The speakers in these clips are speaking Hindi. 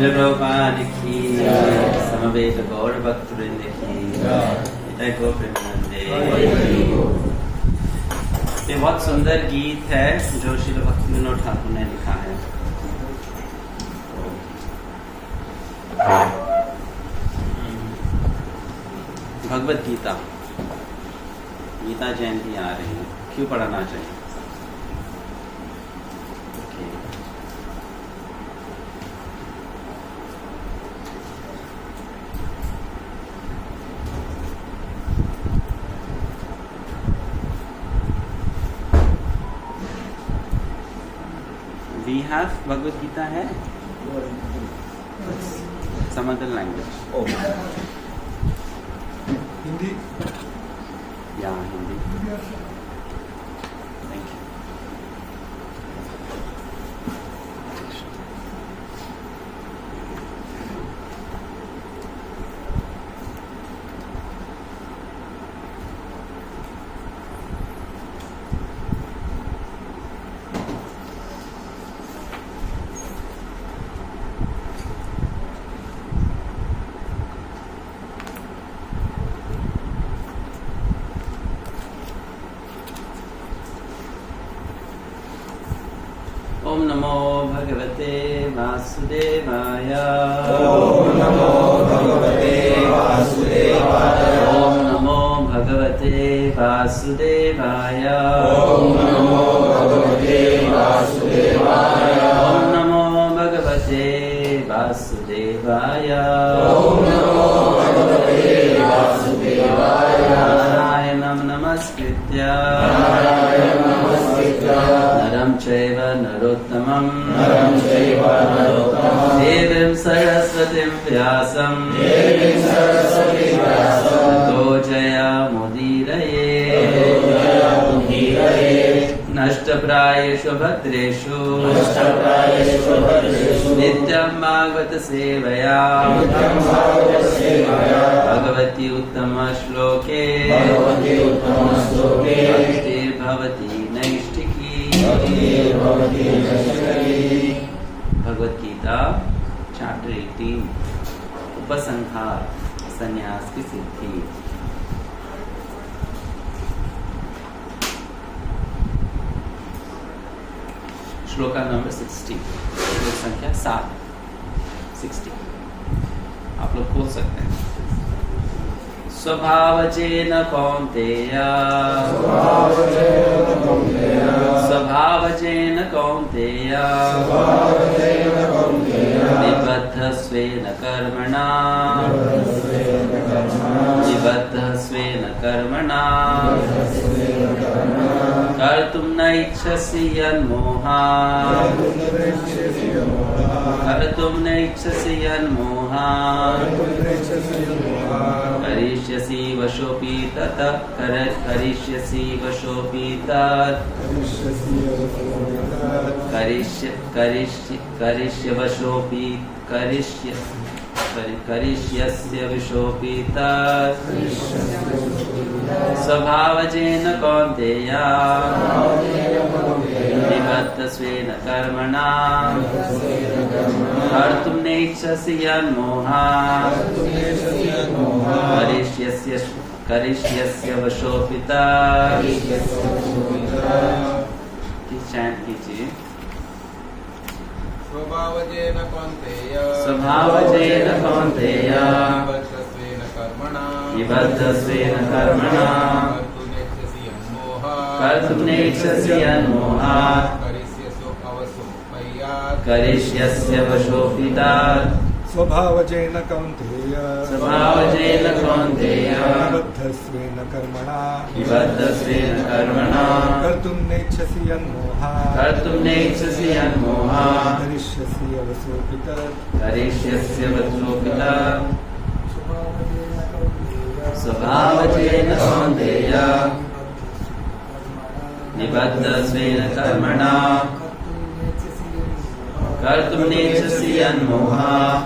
श्रील प्रभुपाद की समवेत गौर भक्त वृंद की जय गो प्रेमानंदे। ये बहुत सुंदर गीत है जो श्रील भक्तिविनोद ठाकुर ने लिखा है। भगवत गीता, गीता जयंती आ रही है, क्यों पढ़ना चाहिए? We have Bhagavad Gita है? Some other language. Oh. Hindi? Yeah, Hindi. Thank you. नमो भगवते वासुदेवाय। ओम नमो भगवते वासुदेवाय। ओम नमो भगवते वासुदेवाय। ओम नमो भगवते वासुदेवाय। ओम नमो भगवते वासुदेवाय। ओम नमो भगवते वासुदेवाय। नारायणं नमस्कृत्य नरं चैव नरोत्तमं देवीं सरस्वतीं व्यासं ततो जयमुदीरये। नष्टप्रायेषु भद्रेषु नित्यं भागवत सेवया भगवती उत्तमश्लोके भक्तिर्भवति नैष्ठिकी। भगवत गीता चैप्टर 18 उपसंहार संन्यास की सिद्धि। श्लोका नंबर 60, श्लोक संख्या 7 60 आप लोग खोल सकते हैं। स्वभावजेन कौन्तेय स्वभावजेन कौन्तेय निबद्धस्वेन कर्मणा निबद्धस्वेन कर्मणा कर्तुं न इच्छसि यन्मोहात् कर्तुं न इच्छसि यन्मोहात् करिष्यसि वशोऽपि ततः करिष्यसि वशोऽपि तत् करिष्यस्य वशोऽपि तत् स्वभावजेन कौन्तेय निबद्धस्वेन कर्मणा कर्तुं नेच्छसि यन्मोहात् करिष्यस्य वशोऽपि तत्। चैंट कीजिए। स्वभावजेन कौन्तेय स्वभावजेन कौन्तेय निबद्धस्वेन कर्मणा कर्तुं नेच्छसि यन्मोहात् करिष्यस्य वशोऽपि तत्। स्वभावजेन कौन्तेय स्वभावजेन कौन्तेय निबद्धस्वेन कर्मणा कर्तुं नेच्छसि यन्मोहात् कर्तुं नेच्छसि यन्मोहात् करिष्यसि वशोऽपि तत्। करिष्यस्य वशोऽपि तत्। स्वभावजेन कौन्तेय निबद्धस्वेन कर्मणा कर्तुं नेच्छसि यन्मोहात्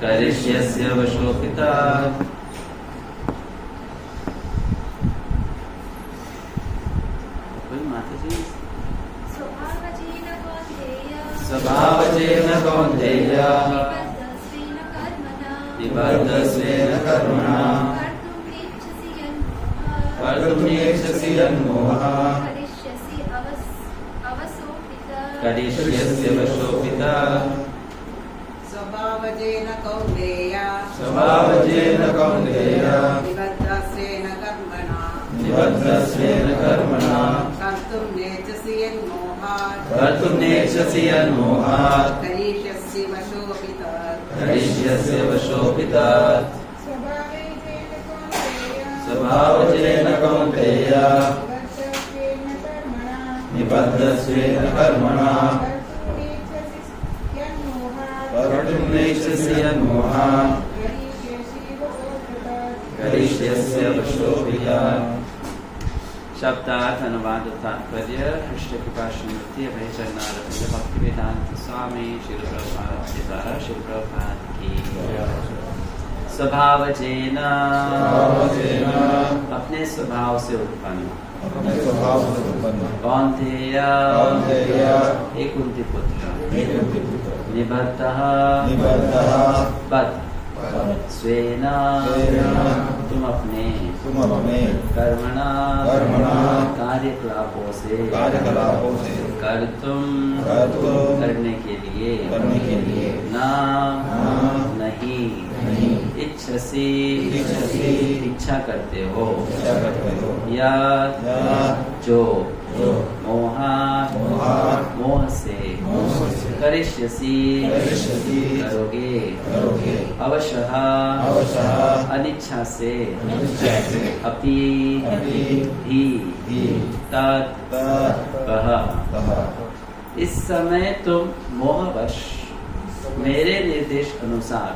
करिष्यस्य वशोऽपि तत्। माताजी स्वभावजेन कौन्तेय निबद्धस्वेन कर्मणा कर्तुं नेच्छसि यन्मोहात् करिष्यस्य वशोऽपि तत्। स्वभावजेन कौन्तेय निबद्धस्वेन कर्मणा कर्तुं नेच्छसि यन्मोहात् करिष्यसि वशोऽपि तत्। स्वभावजेन कौन्तेय निबद्धस्वेन कर्मणा कर्तुं नेच्छसि यन्मोहात् करिष्यस्य वशोऽपि तत्। शब्दार्थ अनुवाद तात्पर्य कृष्ण कृपा श्रीमती अभय चरणारविंद भक्तिवेदांत स्वामी श्री प्रभुपाद के द्वारा श्री प्रभुपाद की। स्वभावजेन अपने स्वभाव से उत्पन्न कौन्तेय एक कुंती पुत्र निबद्धः बद्ध स्वेन तुम अपने तुम अपने कर्मणा कार्यकलापों से कर्तुम करने के लिए नहीं इच्छसी इच्छा करते हो या जो मोह से करिष्यसि करोगे अवशः अनिच्छा से अपि भी तत् वह इस समय तुम मोहवश मेरे निर्देश अनुसार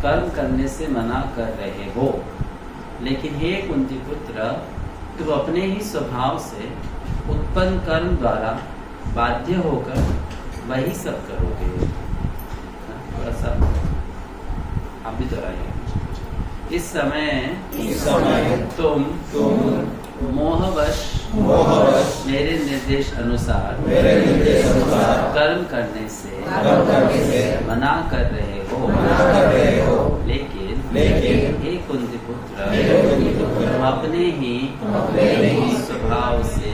कर्म करने से मना कर रहे हो, लेकिन हे कुंती पुत्र, तुम अपने ही स्वभाव से उत्पन्न कर्म द्वारा बाध्य होकर वही सब करोगे। थोड़ा सा आप भी दोहराइए। इस समय तुम मोहवश मेरे निर्देश अनुसार कर्म करने से मना कर रहे हो, लेकिन हे कुंती पुत्र, तुम अपने ही स्वभाव से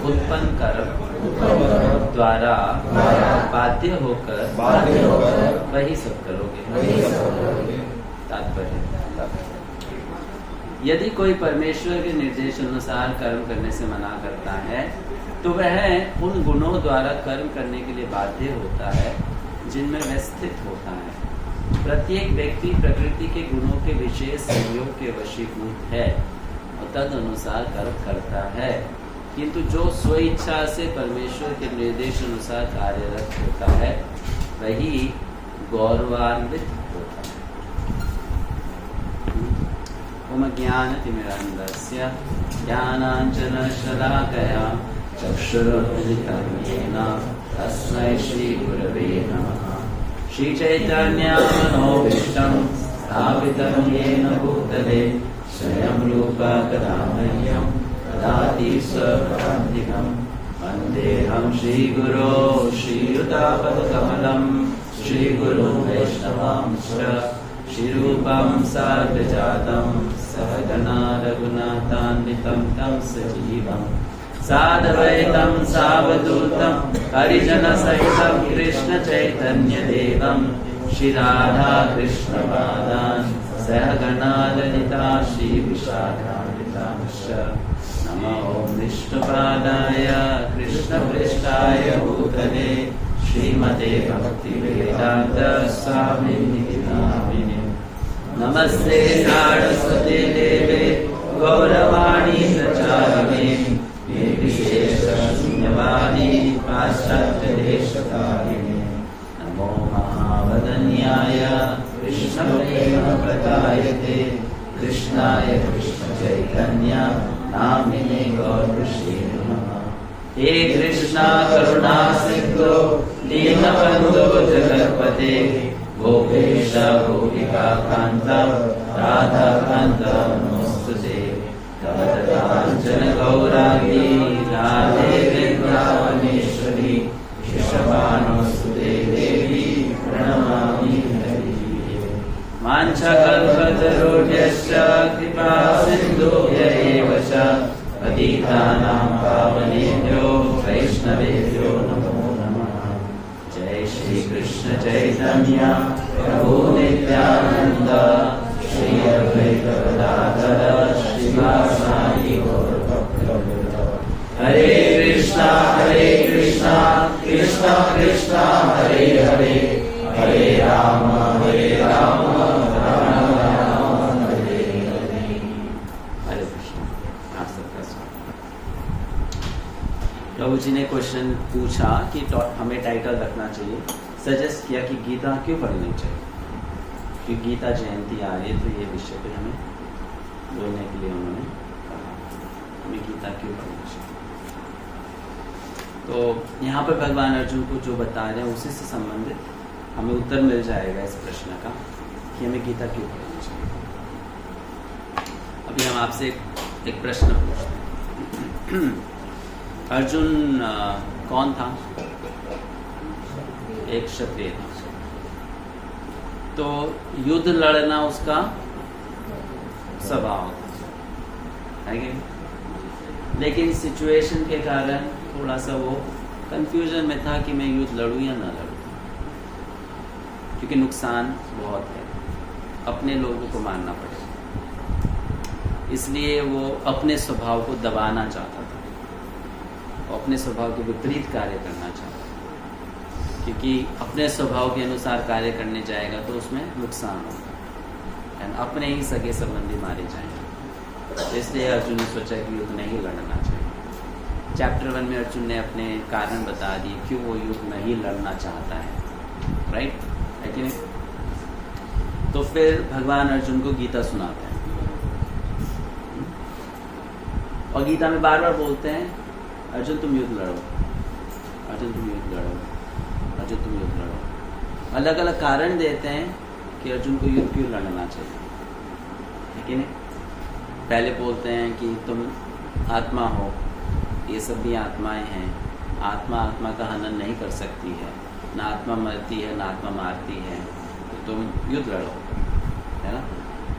उत्पन्न कर्म द्वारा बाध्य होकर वही सब करोगे। तात्पर्य, यदि कोई परमेश्वर के निर्देश अनुसार कर्म करने से मना करता है तो वह उन गुणों द्वारा कर्म करने के लिए बाध्य होता है जिनमें वह स्थित होता है। प्रत्येक व्यक्ति प्रकृति के गुणों के विशेष संयोग के वशीभूत है और तद अनुसार कर्म करता है, किंतु जो स्वेच्छा से परमेश्वर के निर्देश अनुसार कार्यरत होता है वही गौरवान्वित होता है। ओम ज्ञानतिमिरान्धस्य ज्ञानाञ्जनशलाकया चक्षुरुन्मिलितं येन तस्मै श्रीगुरवे नमः। श्रीचैतन्यमनोभीष्टं स्थापितं येन भूतले स्वयं रूपा कदा मह्यं ददाति स्वपदान्तिकं। वन्देऽहं श्रीगुरो श्रीयुतापदकमलं श्रीगुरुं वैष्णवांश्च श्रीरूपं सार्वजातं सहगना रघुनाथान्वितं तं सजीवं साद्वैतं सावधूतं हरिजनसहितं कृष्णचैतन्यदेवं श्रीराधा कृष्णपादान् सहगना ललिता श्रीविशाखान्वितांश्च। नमो विष्णुपादाय कृष्णपृष्ठाय भूतले श्रीमते भक्तिवेदान्त स्वामिनिधि नामिने। नमस्ते सारस्वते देवे गौरवाणी प्रचारिणे निर्विशेषशून्यवादी पाश्चात्यदेशकारिणे। नमो महावदन्याय कृष्णप्रेमप्रदायते कृष्णाय कृष्णचैतन्य नामिने गौरश्री नमः। हे कृष्णा करुणा सिंधु दीनबन्धो जगत्पते गोपेश गोपिका कान्त राधा कान्त नमोस्तुते। तवदताञ्चन गौराङ्गी राधे वृन्दावनेश्वरी वृषभानुसुते देवी प्रणमामि हरिये। वाञ्छाकल्पतरुभ्यश्च कृपा सिन्धुभ्य एव च पतितानां पावनेभ्यो वैष्णवेभ्यो नमो नमः। जय श्री कृष्ण चैतन्य प्रभु नित्यानंद श्री अद्वैत गदाधर श्रीवासादि गौरभक्तवृन्द। हरे कृष्णा कृष्णा कृष्णा हरे हरे, हरे राम राम राम हरे हरे। हरे कृष्ण। आप सबका स्वागत। प्रभु जी ने क्वेश्चन पूछा कि हमें टाइटल रखना चाहिए, सजेस्ट किया कि गीता क्यों पढ़नी चाहिए, क्योंकि गीता जयंती आ रही है, तो ये विषय पे हमें बोलने के लिए उन्होंने कहा हमें गीता क्यों पढ़नी चाहिए। तो यहाँ पर भगवान अर्जुन को जो बता रहे हैं उसी से संबंधित हमें उत्तर मिल जाएगा इस प्रश्न का कि हमें गीता क्यों पढ़नी चाहिए। अभी हम आपसे एक प्रश्न पूछते हैं। अर्जुन कौन था? एक क्षत्रिय था। तो युद्ध लड़ना उसका स्वभाव होता है कि नहीं? लेकिन सिचुएशन के कारण थोड़ा सा वो कंफ्यूजन में था कि मैं युद्ध लड़ूं या ना लड़ूं, क्योंकि नुकसान बहुत है, अपने लोगों को मारना पड़ेगा, इसलिए वो अपने स्वभाव को दबाना चाहता था, अपने स्वभाव के विपरीत कार्य करना चाहता था, क्योंकि अपने स्वभाव के अनुसार कार्य करने जाएगा तो उसमें नुकसान होगा, एंड अपने ही सगे संबंधी मारे जाएंगे। इसलिए अर्जुन ने सोचा कि युद्ध नहीं लड़ना चाहिए। चैप्टर 1 में अर्जुन ने अपने कारण बता दिए क्यों वो युद्ध नहीं लड़ना चाहता है, राइट है कि नहीं? तो फिर भगवान अर्जुन को गीता सुनाते हैं, और गीता में बार बार बोलते हैं अर्जुन तुम युद्ध लड़ो, अर्जुन तुम युद्ध लड़ो, अर्जुन तुम युद्ध लड़ो। अलग अलग कारण देते हैं कि अर्जुन को युद्ध क्यों लड़ना चाहिए, है कि नहीं? पहले बोलते हैं कि तुम आत्मा हो, ये सब भी आत्माएं हैं, आत्मा आत्मा का हनन नहीं कर सकती है, ना आत्मा मरती है ना आत्मा मारती है, तो तुम युद्ध लड़ो, है ना?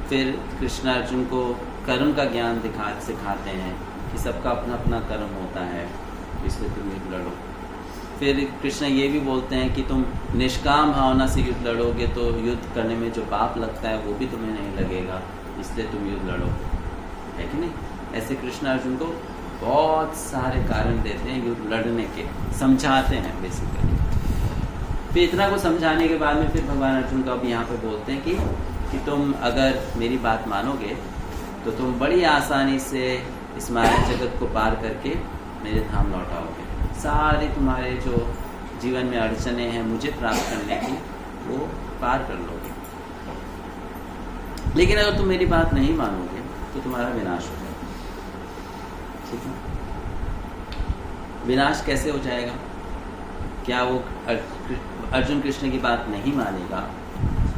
फिर कृष्ण अर्जुन को कर्म का ज्ञान सिखाते हैं कि सबका अपना अपना कर्म होता है, इसलिए तुम युद्ध लड़ो। फिर कृष्ण ये भी बोलते हैं कि तुम निष्काम भावना से युद्ध लड़ोगे तो युद्ध करने में जो पाप लगता है वो भी तुम्हें नहीं लगेगा, इसलिए तुम युद्ध लड़ो, है कि नहीं? ऐसे कृष्ण अर्जुन को बहुत सारे कारण देते हैं युद्ध लड़ने के, समझाते हैं बेसिकली। फिर इतना को समझाने के बाद में फिर भगवान अर्जुन को अब यहाँ पे बोलते हैं कि तुम अगर मेरी बात मानोगे तो तुम बड़ी आसानी से इस माया जगत को पार करके मेरे धाम लौट आओगे, सारे तुम्हारे जो जीवन में अड़चने हैं मुझे प्राप्त करने की वो पार कर लोगे। लेकिन अगर तुम मेरी बात नहीं मानोगे तो तुम्हारा विनाश हो जाएगा, ठीक है? विनाश कैसे हो जाएगा? क्या वो अर्जुन कृष्ण की बात नहीं मानेगा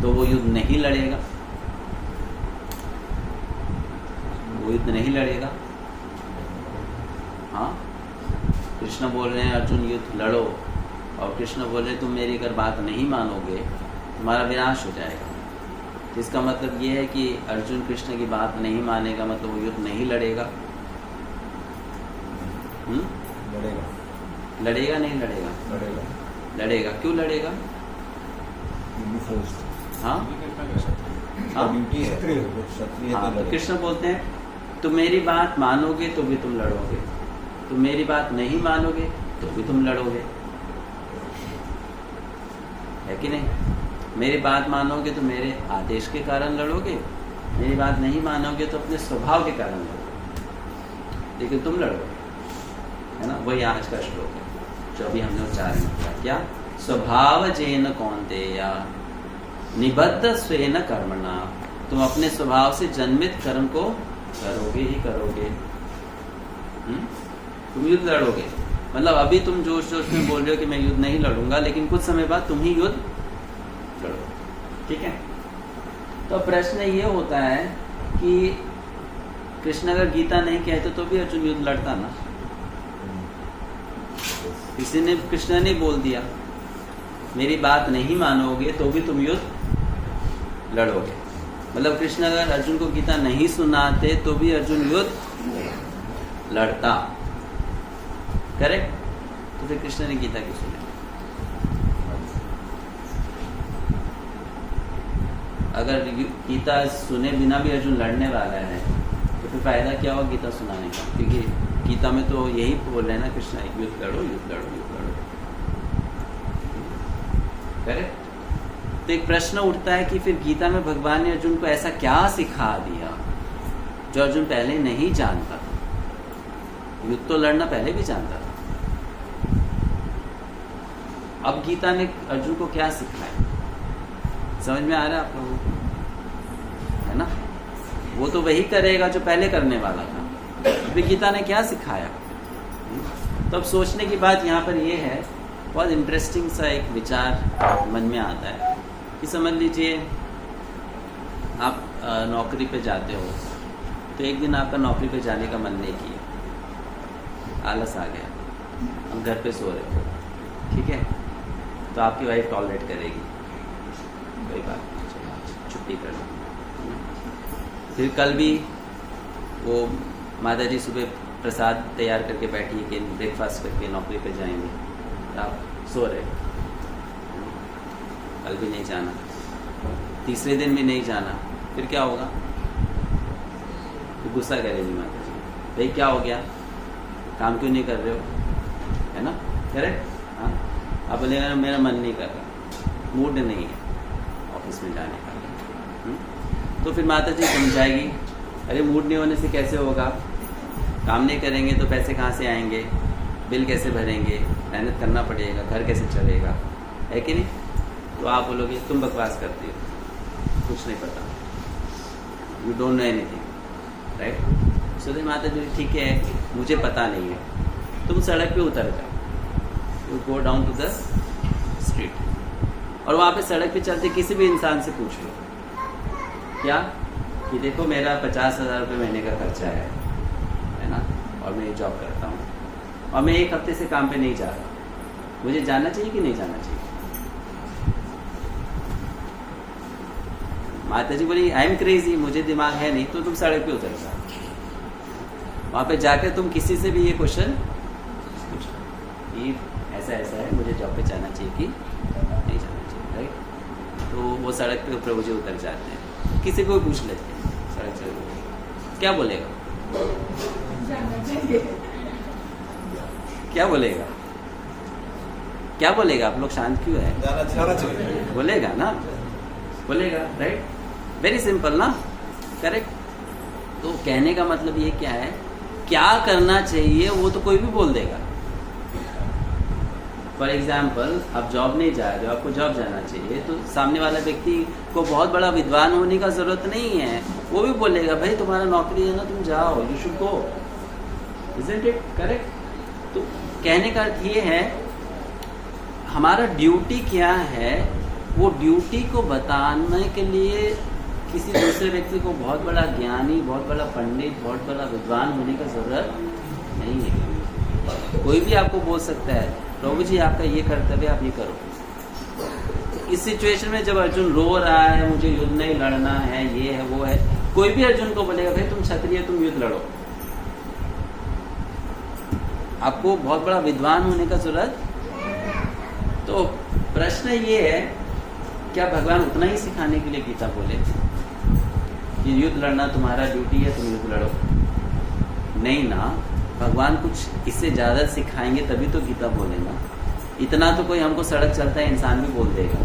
तो वो युद्ध नहीं लड़ेगा, वो युद्ध नहीं लड़ेगा। हाँ, कृष्ण बोल रहे हैं अर्जुन युद्ध लड़ो, और कृष्ण बोल रहे हैं तुम मेरी अगर बात नहीं मानोगे तुम्हारा विनाश हो जाएगा। तो इसका मतलब ये है कि अर्जुन कृष्ण की बात नहीं मानेगा, मतलब वो युद्ध नहीं लड़ेगा। लड़ेगा, लड़ेगा नहीं लड़ेगा? लड़ेगा, लड़ेगा। क्यों लड़ेगा? हाँ हाँ, ड्यूटी है, क्षत्रिय हाँ, तो तो लड़ेगा। कृष्ण बोलते हैं तुम मेरी बात मानोगे तो भी तुम लड़ोगे, तुम मेरी बात नहीं मानोगे तो भी तुम लड़ोगे, है कि नहीं? मेरी बात मानोगे तो मेरे आदेश के कारण लड़ोगे, मेरी बात नहीं मानोगे तो अपने स्वभाव के कारण लड़ोगे, लेकिन तुम लड़ोगे, है ना? वही आज का श्लोक है जो अभी हमने उच्चारण किया। क्या? स्वभाव जेन कौन्तेय निबद्ध स्वेन कर्मणा, तुम अपने स्वभाव से जन्मित कर्म को करोगे ही करोगे। तुम युद्ध लड़ोगे, मतलब अभी तुम जोश जोश में बोल रहे हो कि मैं युद्ध नहीं लड़ूंगा, लेकिन कुछ समय बाद तुम ही युद्ध लड़ो, ठीक है? तो प्रश्न ये होता है कि कृष्ण अगर गीता नहीं कहते तो भी अर्जुन युद्ध लड़ता ना, किसी ने कृष्ण ने बोल दिया मेरी बात नहीं मानोगे तो भी तुम युद्ध लड़ोगे, मतलब कृष्ण अगर अर्जुन को गीता नहीं सुनाते तो भी अर्जुन युद्ध लड़ता, करेक्ट? तो फिर कृष्ण ने गीता क्यों सुनी? अगर गीता सुने बिना भी अर्जुन लड़ने वाला है तो फिर फायदा क्या होगा गीता सुनाने का? क्योंकि गीता में तो यही बोल रहे हैं ना कृष्ण, युद्ध लड़ो युद्ध लड़ो युद्ध लड़ो, करेक्ट? तो एक प्रश्न उठता है कि फिर गीता में भगवान ने अर्जुन को ऐसा क्या सिखा दिया जो अर्जुन पहले नहीं जानता था? युद्ध तो लड़ना पहले भी जानता था, अब गीता ने अर्जुन को क्या सिखाया? समझ में आ रहा है आप लोगों को, है ना? वो तो वही करेगा जो पहले करने वाला था, फिर गीता ने क्या सिखाया? तो अब सोचने की बात यहाँ पर ये है, बहुत इंटरेस्टिंग सा एक विचार मन में आता है कि समझ लीजिए आप नौकरी पे जाते हो, तो एक दिन आपका नौकरी पे जाने का मन नहीं किया, आलस आ गया, हम घर पे सो रहे हो, ठीक है? तो आपकी वाइफ टॉलरेट करेगी, कोई बात नहीं, छुट्टी कर लो। फिर कल भी वो माता जी सुबह प्रसाद तैयार करके बैठी है कि ब्रेकफास्ट करके नौकरी पे जाएंगे, आप सो रहे, कल भी नहीं जाना, तीसरे दिन भी नहीं जाना, फिर क्या होगा? तो गुस्सा करेगी माता जी, भाई क्या हो गया, काम क्यों नहीं कर रहे हो, है ना? करेक्ट? हाँ, आप बोलेगा मेरा मन नहीं कर रहा, मूड नहीं है ऑफिस में जाने का। तो फिर माता जी समझाएगी, अरे मूड नहीं होने से कैसे होगा, काम नहीं करेंगे तो पैसे कहाँ से आएंगे, बिल कैसे भरेंगे, मेहनत करना पड़ेगा, घर कैसे चलेगा, है कि नहीं? तो आप बोलोगे तुम बकवास करती हो, कुछ नहीं पता, you don't know anything, right? So दे माता जी ठीक है, मुझे पता नहीं है, तुम सड़क पे उतर जाओ, you go down to the street, और वहाँ पे सड़क पे चलते किसी भी इंसान से पूछ लो, क्या कि देखो मेरा 50,000 रुपये महीने का खर्चा है ना, और मैं ये जॉब करता हूँ और मैं 1 हफ्ते से काम पे नहीं जा रहा, मुझे जाना चाहिए कि नहीं जाना चाहिए? माता जी बोली आई एम क्रेजी, मुझे दिमाग है नहीं, तो तुम सड़क पे उतर जाओ, वहाँ पे जाकर तुम किसी से भी ये क्वेश्चन पूछो कि ऐसा ऐसा है, मुझे जॉब पे जाना चाहिए कि नहीं जाना चाहिए, राइट? तो वो सड़क पे प्रभु जी उतर जाते हैं, किसी को भी पूछ लेते हैं सड़क से, क्या बोलेगा? क्या बोलेगा? क्या बोलेगा? आप लोग शांत क्यों है? जाना चाहिए। बोलेगा ना, बोलेगा, राइट? वेरी सिंपल ना, करेक्ट? तो कहने का मतलब ये क्या है, क्या करना चाहिए वो तो कोई भी बोल देगा। फॉर एग्जाम्पल आप जॉब नहीं जा रहे हो, आपको जॉब जाना चाहिए, तो सामने वाला व्यक्ति को बहुत बड़ा विद्वान होने का जरूरत नहीं है, वो भी बोलेगा भाई तुम्हारा नौकरी है ना, तुम जाओ, you should go, isn't it correct? तो कहने का अर्थ ये है हमारा ड्यूटी क्या है, वो ड्यूटी को बताने के लिए किसी दूसरे व्यक्ति को बहुत बड़ा ज्ञानी, बहुत बड़ा पंडित, बहुत बड़ा विद्वान होने का जरूरत नहीं है। कोई भी आपको बोल सकता है प्रभु जी आपका ये कर्तव्य, आप ये करो। इस सिचुएशन में जब अर्जुन रो रहा है, मुझे युद्ध नहीं लड़ना है, ये है वो है, कोई भी अर्जुन को बोलेगा भाई तुम क्षत्रिय, तुम युद्ध लड़ो, आपको बहुत बड़ा विद्वान होने का जरूरत। तो प्रश्न ये है, क्या भगवान उतना ही सिखाने के लिए गीता बोले कि युद्ध लड़ना तुम्हारा ड्यूटी है, तुम युद्ध लड़ो? नहीं ना, भगवान कुछ इससे ज्यादा सिखाएंगे तभी तो गीता बोले ना। इतना तो कोई हमको सड़क चलता है इंसान भी बोल देगा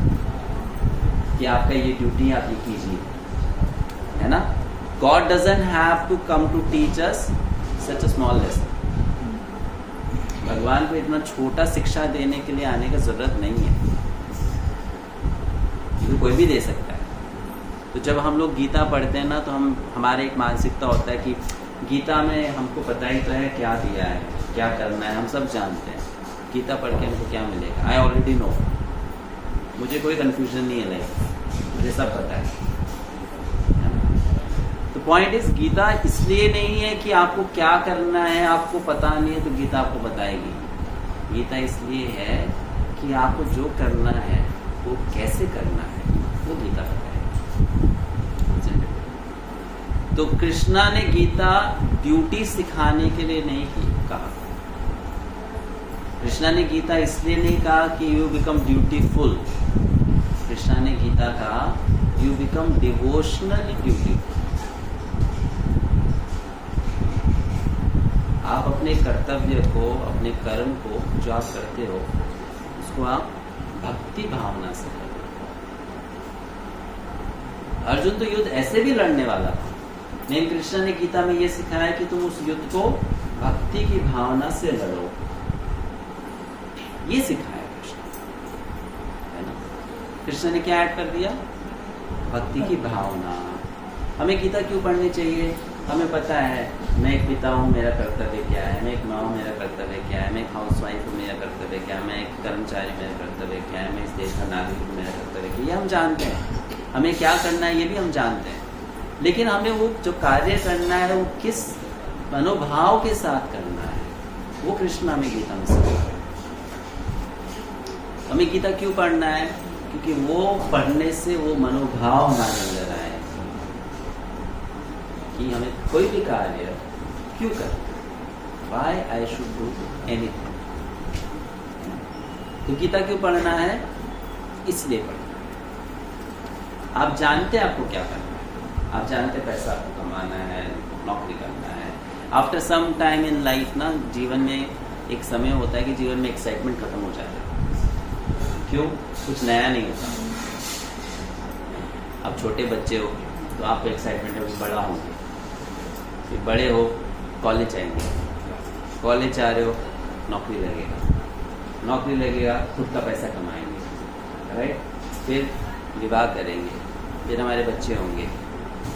कि आपका ये ड्यूटी आप ये कीजिए, है ना? God doesn't have to come to teach us such a small lesson. भगवान को इतना छोटा शिक्षा देने के लिए आने की जरूरत नहीं है, तो कोई भी दे सकता है। तो जब हम लोग गीता पढ़ते हैं ना, तो हमारे एक मानसिकता होता है कि गीता में हमको पता ही तो है क्या दिया है, क्या करना है, हम सब जानते हैं, गीता पढ़ के हमको क्या मिलेगा, आई ऑलरेडी नो, मुझे कोई कंफ्यूजन नहीं है लाइफ, मुझे सब पता है। तो पॉइंट इज, गीता इसलिए नहीं है कि आपको क्या करना है आपको पता नहीं है तो गीता आपको बताएगी। गीता इसलिए है कि आपको जो करना है वो कैसे करना है वो गीता बताएगी। तो कृष्णा ने गीता ड्यूटी सिखाने के लिए नहीं कहा। कृष्णा ने गीता इसलिए नहीं कहा कि यू बिकम ड्यूटीफुल। कृष्णा ने गीता कहा यू बिकम डिवोशनली ड्यूटीफुल। आप अपने कर्तव्य को, अपने कर्म को जो आप करते हो उसको आप भक्ति भावना से करो। अर्जुन तो युद्ध ऐसे भी लड़ने वाला था, लेकिन कृष्ण ने गीता में यह सिखाया कि तुम उस युद्ध को भक्ति की भावना से लड़ो, ये सिखाया कृष्ण, है ना? कृष्ण ने क्या ऐड कर दिया? भक्ति की भावना। हमें गीता क्यों पढ़नी चाहिए? हमें पता है मैं एक पिता हूँ, मेरा कर्तव्य क्या है, मैं एक माँ हूँ, मेरा कर्तव्य क्या है, मैं एक हाउस वाइफ हूँ, मेरा कर्तव्य क्या है, मैं एक कर्मचारी, मेरा कर्तव्य क्या है, मैं इस देश का नागरिक हूँ, मेरा कर्तव्य क्या है, ये हम जानते हैं। हमें क्या करना है ये भी हम जानते हैं, लेकिन हमें वो जो कार्य करना है वो किस मनोभाव के साथ करना है, वो कृष्ण हमें गीता में सिखाता है। हमें गीता क्यों पढ़ना है? क्योंकि वो पढ़ने से वो मनोभाव हमारे अंदर आए, कि हमें कोई भी कार्य क्यों करना, why I should do anything. तो गीता क्यों पढ़ना है? इसलिए पढ़ना है। आप जानते हैं आपको क्या करना है, आप जानते हैं पैसा आपको कमाना है, नौकरी करना है। After some time in life ना, जीवन में एक समय होता है कि जीवन में एक्साइटमेंट खत्म हो जाता है। क्यों? कुछ नया नहीं होता। अब छोटे बच्चे हो तो आपको एक्साइटमेंट है कि बड़ा होंगे, फिर बड़े हो कॉलेज जाएंगे, कॉलेज जा रहे हो नौकरी लगेगा, नौकरी लगेगा खुद का पैसा कमाएंगे, राइट। फिर विवाह करेंगे, फिर हमारे बच्चे होंगे,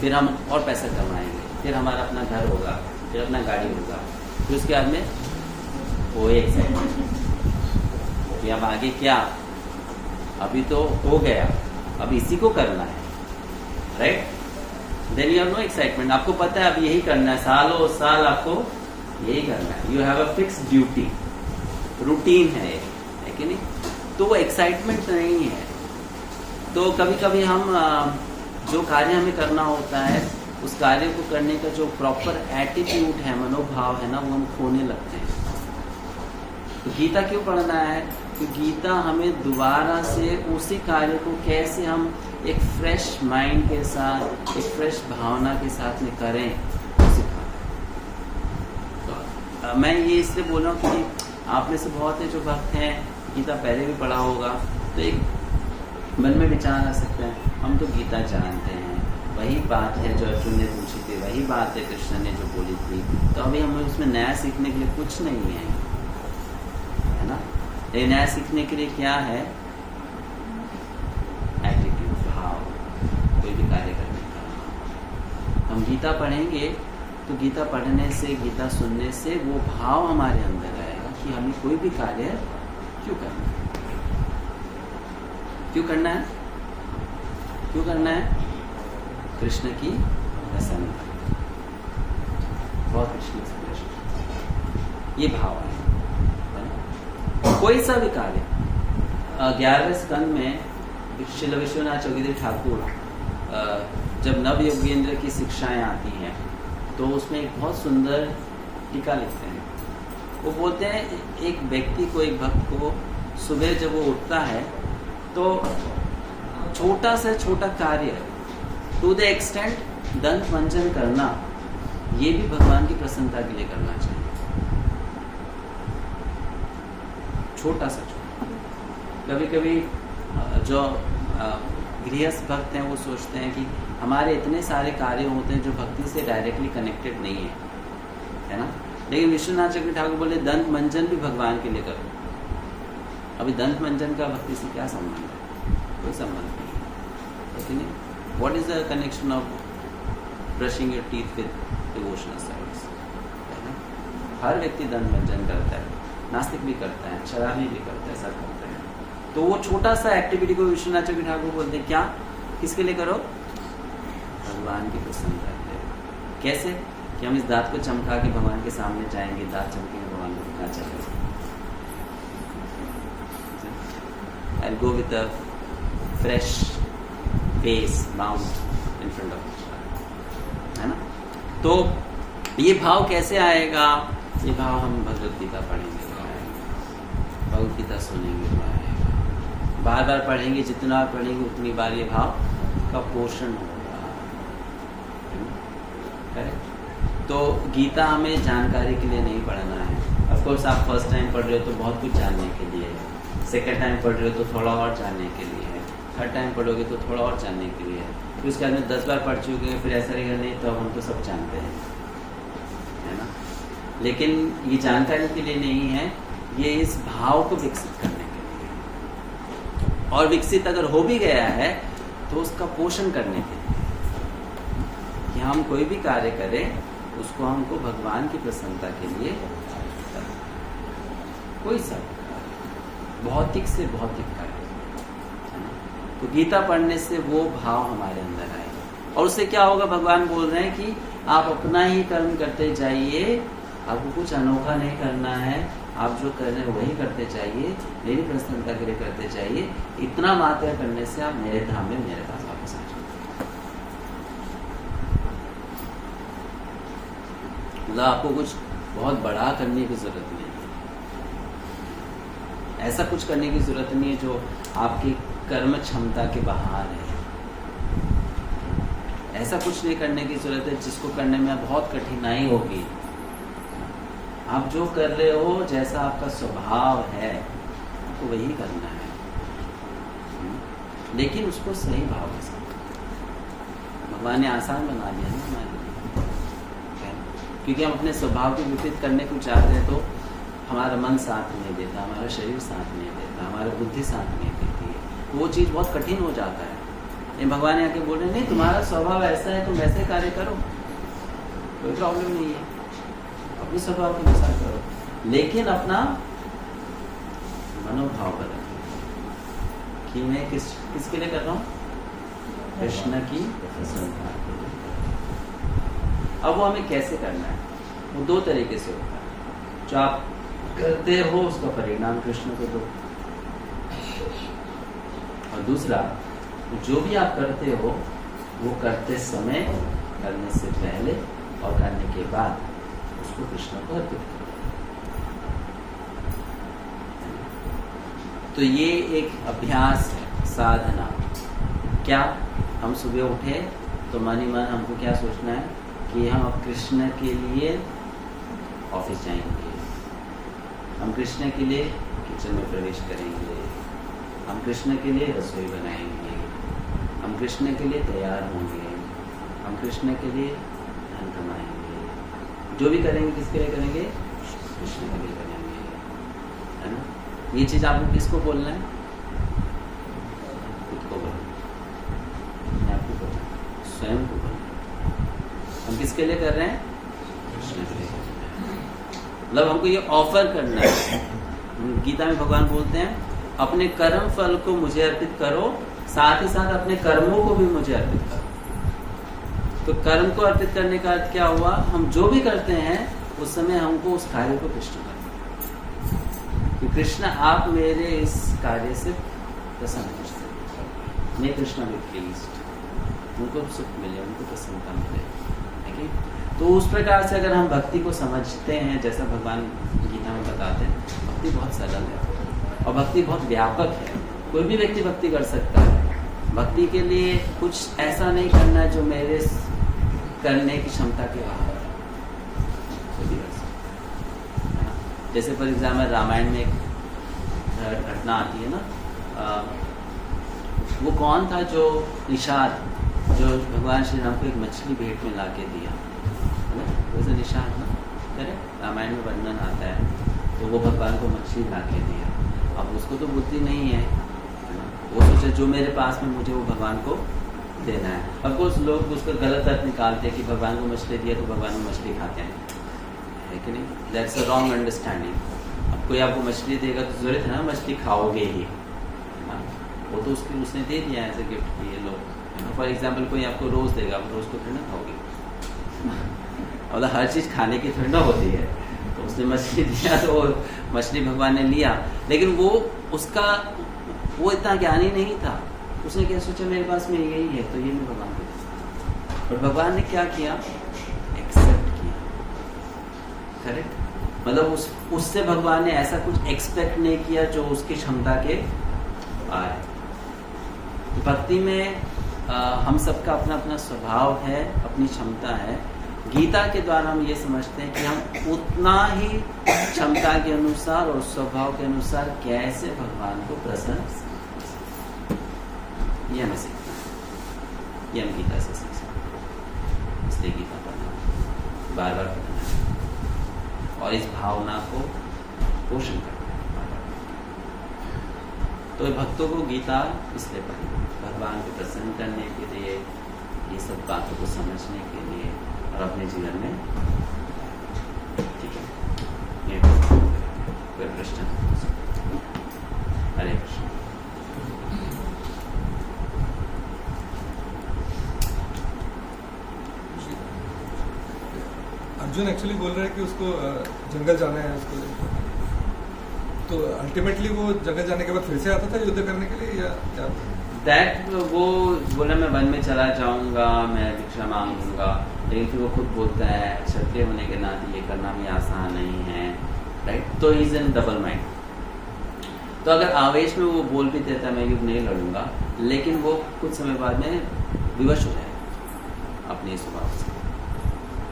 फिर हम और पैसा कमाएंगे, फिर हमारा अपना घर होगा, फिर अपना गाड़ी होगा, फिर उसके बाद में वो एक्साइटमेंट कि अब आगे क्या, अभी तो हो गया, अब इसी को करना है, right. Then you have no excitement. आपको पता है अब यही करना है, सालों साल आपको यही करना है। You have a fix duty, routine है कि नहीं? तो वो एक्साइटमेंट नहीं है। तो कभी कभी हम जो कार्य हमें करना होता है, उस कार्य को करने का जो प्रॉपर एटीट्यूड है, मनोभाव है ना, वो हम खोने लगते हैं। तो गीता क्यों पढ़ना है? तो गीता हमें दोबारा से उसी कार्य को कैसे हम एक फ्रेश माइंड के साथ, एक फ्रेश भावना के साथ में करें, सिखाता है। तो मैं ये इसलिए बोल रहा हूँ कि आप में से बहुत है जो भक्त हैं, गीता पहले भी पढ़ा होगा, तो एक मन में विचार आ सकता है, हम तो गीता जानते हैं, वही बात है जो अर्जुन ने पूछी थी, वही बात है कृष्ण ने जो बोली थी, तो अभी हमें उसमें नया सीखने के लिए कुछ नहीं है ना। ये नया सीखने के लिए क्या है? एटीट्यूड, भाव, कोई भी कार्य करने का। हम गीता पढ़ेंगे तो गीता पढ़ने से, गीता सुनने से वो भाव हमारे अंदर आएगा कि हमें कोई भी कार्य क्यों करना है, क्यों करना है, क्यों करना है? कृष्ण की प्रसन्नता, बहुत कृष्ण से कृष्ण, ये भाव है। कोई सा भी कार्य, 11वें स्कंद में श्रील विश्वनाथ चौधरी ठाकुर जब नव योगेंद्र की शिक्षाएं आती हैं तो उसमें एक बहुत सुंदर टीका लिखते हैं। वो बोलते हैं एक व्यक्ति को, एक भक्त को सुबह जब वो उठता है तो छोटा से छोटा कार्य, टू द एक्सटेंट दंत मंजन करना, ये भी भगवान की प्रसन्नता के लिए करना चाहिए। छोटा सा छोटा। कभी कभी जो गृहस्थ भक्त हैं वो सोचते हैं कि हमारे इतने सारे कार्य होते हैं जो भक्ति से डायरेक्टली कनेक्टेड नहीं है ना। लेकिन विश्वनाथ चक्रवर्ती ठाकुर बोले दंत मंजन भी भगवान के लिए करो। अभी दंत मंजन का भक्ति से क्या संबंध है? कोई संबंध नहीं है, लेकिन what is the connection of brushing your teeth with devotional service? हर व्यक्ति दंत मंजन करता है, नास्तिक भी करता है, शराबी भी करता है, सब करता है। तो वो छोटा सा एक्टिविटी को विश्वनाथ चक्रवर्ती ठाकुर बोलते हैं क्या, किसके लिए करो? भगवान की प्रसन्नता के लिए। कैसे? कि हम इस दांत को चमका के भगवान के सामने जाएंगे, दांत चमकेंगे, भगवान को दिखा चलेगा। I'll go with a fresh face bound in front of the, है ना। तो ये भाव कैसे आएगा? ये भाव हम भगवद गीता पढ़ेंगे तो आएगा, भगवद गीता सुनेंगे तो आएगा, बार बार पढ़ेंगे, जितना बार पढ़ेंगे उतनी बार ये भाव का पोषण होगा। करेक्ट? तो गीता हमें जानकारी के लिए नहीं पढ़ना है। ऑफ कोर्स आप फर्स्ट टाइम पढ़ रहे हो तो बहुत कुछ जानने के लिए है, सेकेंड टाइम पढ़ रहे हो तो थोड़ा और जानने के लिए है, थर्ड टाइम पढ़ोगे तो थोड़ा और जानने के लिए है, फिर उसके बाद में 10 बार पढ़ चुके हैं, फिर ऐसा रहेगा नहीं तो अब हम तो सब जानते हैं, है ना। लेकिन ये जानकारी के लिए नहीं है, ये इस भाव को विकसित करने के लिए, और विकसित अगर हो भी गया है तो उसका पोषण करने के लिए कि हम कोई भी कार्य करें उसको हमको भगवान की प्रसन्नता के लिए करें। कोई सा भौतिक से भौतिक कार्य, है ना। तो गीता पढ़ने से वो भाव हमारे अंदर आएगा, और उससे क्या होगा? भगवान बोल रहे हैं कि आप अपना ही कर्म करते जाइए, आपको कुछ अनोखा नहीं करना है, आप जो कर रहे हैं वही करते जाइए, मेरी प्रसन्नता के लिए करते जाइए। इतना मात्र करने से आप मेरे धाम में, मेरे पास वापस आ जाएंगे। मतलब आपको कुछ बहुत बड़ा करने की जरूरत नहीं है, ऐसा कुछ करने की जरूरत नहीं है जो आपकी कर्म क्षमता के बाहर है। ऐसा कुछ नहीं करने की जरूरत है जिसको करने में बहुत कठिनाई होगी। आप जो कर रहे हो, जैसा आपका स्वभाव है, आपको वही करना है, लेकिन उसको सही भाव के साथ। भगवान ने आसान बना दिया ना हमारे लिए, क्योंकि हम अपने स्वभाव के विपरीत करने को चाहते हैं तो हमारा मन साथ नहीं देता, हमारा शरीर साथ नहीं देता, हमारा बुद्धि साथ नहीं देती है, वो चीज़ बहुत कठिन हो जाता है। लेकिन भगवान आके बोल रहे नहीं, तुम्हारा स्वभाव ऐसा है, तुम वैसे कार्य करो, कोई प्रॉब्लम नहीं है, अपने स्वभाव के अनुसार करो, लेकिन अपना मनोभाव बदलो कि मैं किसके लिए कर रहा हूँ, कृष्ण की प्रसन्नता के लिए। अब वो हमें कैसे करना है, वो दो तरीके से होता है। जो आप करते हो उसका परिणाम कृष्ण को दो, और दूसरा जो भी आप करते हो वो करते समय, करने से पहले और करने के बाद उसको कृष्ण को अर्पित करो। तो ये एक अभ्यास है, साधना। क्या हम सुबह उठे तो मन ही मन हमको क्या सोचना है कि हम अब कृष्ण के लिए ऑफिस जाएंगे, हम कृष्ण के लिए किचन में प्रवेश करेंगे, हम कृष्ण के लिए रसोई बनाएंगे, हम कृष्ण के लिए तैयार होंगे, हम कृष्ण के लिए धन कमाएंगे। जो भी करेंगे किसके लिए करेंगे, कृष्ण के लिए करेंगे, है ना। ये चीज़ आपको किसको बोलना है, खुद को बोलना, आपको बोलना, स्वयं को बोलना। हम किसके लिए कर रहे हैं, कृष्ण के लिए कर रहे हैं। मतलब हमको ये ऑफर करना है। गीता में भगवान बोलते हैं अपने कर्म फल को मुझे अर्पित करो, साथ ही साथ अपने कर्मों को भी मुझे अर्पित करो। तो कर्म को अर्पित करने का अर्थ क्या हुआ, हम जो भी करते हैं उस समय हमको उस कार्य को कृष्ण करना कि कृष्ण आप मेरे इस कार्य से प्रसन्न हो सकते, मैं कृष्ण भी प्लीज्ड, उनको सुख मिले, उनको प्रसन्नता मिले। तो उस प्रकार से अगर हम भक्ति को समझते हैं, जैसा भगवान गीता में बताते हैं, भक्ति बहुत सरल है और भक्ति बहुत व्यापक है। कोई भी व्यक्ति भक्ति कर सकता है। भक्ति के लिए कुछ ऐसा नहीं करना है जो मेरे करने की क्षमता के बाहर है, कोई भी कर सकता है। जैसे फॉर एग्जाम्पल रामायण में एक घटना आती है ना, वो कौन था जो निषाद, जो भगवान श्री राम को एक मछली भेंट में ला के दिया, वैसे निषाद ना करें, रामायण में वर्णन आता है। तो वो भगवान को मछली ला के दिया। अब उसको तो बुद्धि नहीं है, वो सोचे जो मेरे पास में मुझे वो भगवान को देना है। अब कुछ लोग उसका गलत अर्थ निकालते हैं कि भगवान को मछली दिया तो भगवान को मछली खाते हैं, है कि नहीं। That's a wrong understanding. अब कोई आपको मछली देगा तो जरूरत है ना मछली खाओगे ही, वो तो उसने दे दिया एज ए गिफ्ट कि ये लो। फॉर एग्जाम्पल कोई आपको रोज देगा, आप रोज को थोड़ी ना खाओगे, मतलब हर चीज़ खाने की थोड़ी ना होती है। तो उसने मछली दिया तो मछली भगवान ने लिया, लेकिन वो इतना ज्ञानी नहीं था। उसने क्या सोचा मेरे पास में यही है तो ये मैं भगवान को दे। और भगवान ने क्या किया, एक्सेप्ट किया। करेक्ट, मतलब उससे भगवान ने ऐसा कुछ एक्सपेक्ट नहीं किया जो उसकी क्षमता के आए। भक्ति में हम सबका अपना अपना स्वभाव है, अपनी क्षमता है। गीता के द्वारा हम ये समझते हैं कि हम उतना ही क्षमता के अनुसार और स्वभाव के अनुसार कैसे भगवान को प्रसन्न, ये हमें सीखना है, ये हम गीता से सीख सकते हैं। इसलिए गीता पढ़ना, बार बार पढ़ना है और इस भावना को पोषण करना है। तो भक्तों को गीता इसलिए पढ़ना, भगवान को प्रसन्न करने के लिए, ये सब बातों को समझने के लिए और अपने जीवन में। ठीक है, ये कोई प्रश्न? हरे कृष्ण। अर्जुन एक्चुअली बोल रहे हैं कि उसको जंगल जाना है उसको, तो अल्टीमेटली वो जंगल जाने के बाद फिर से आता था युद्ध करने के लिए या क्या? वो बोला मैं वन में चला जाऊंगा, मैं भिक्षा मांगूंगा, लेकिन फिर वो खुद बोलता है क्षत्रिय होने के नाते ये करना भी आसान नहीं है, राइट। तो इज इन डबल माइंड। तो अगर आवेश में वो बोल भी देता है मैं युद्ध नहीं लड़ूंगा, लेकिन वो कुछ समय बाद में विवश हो जाएगा अपने स्वभाव से,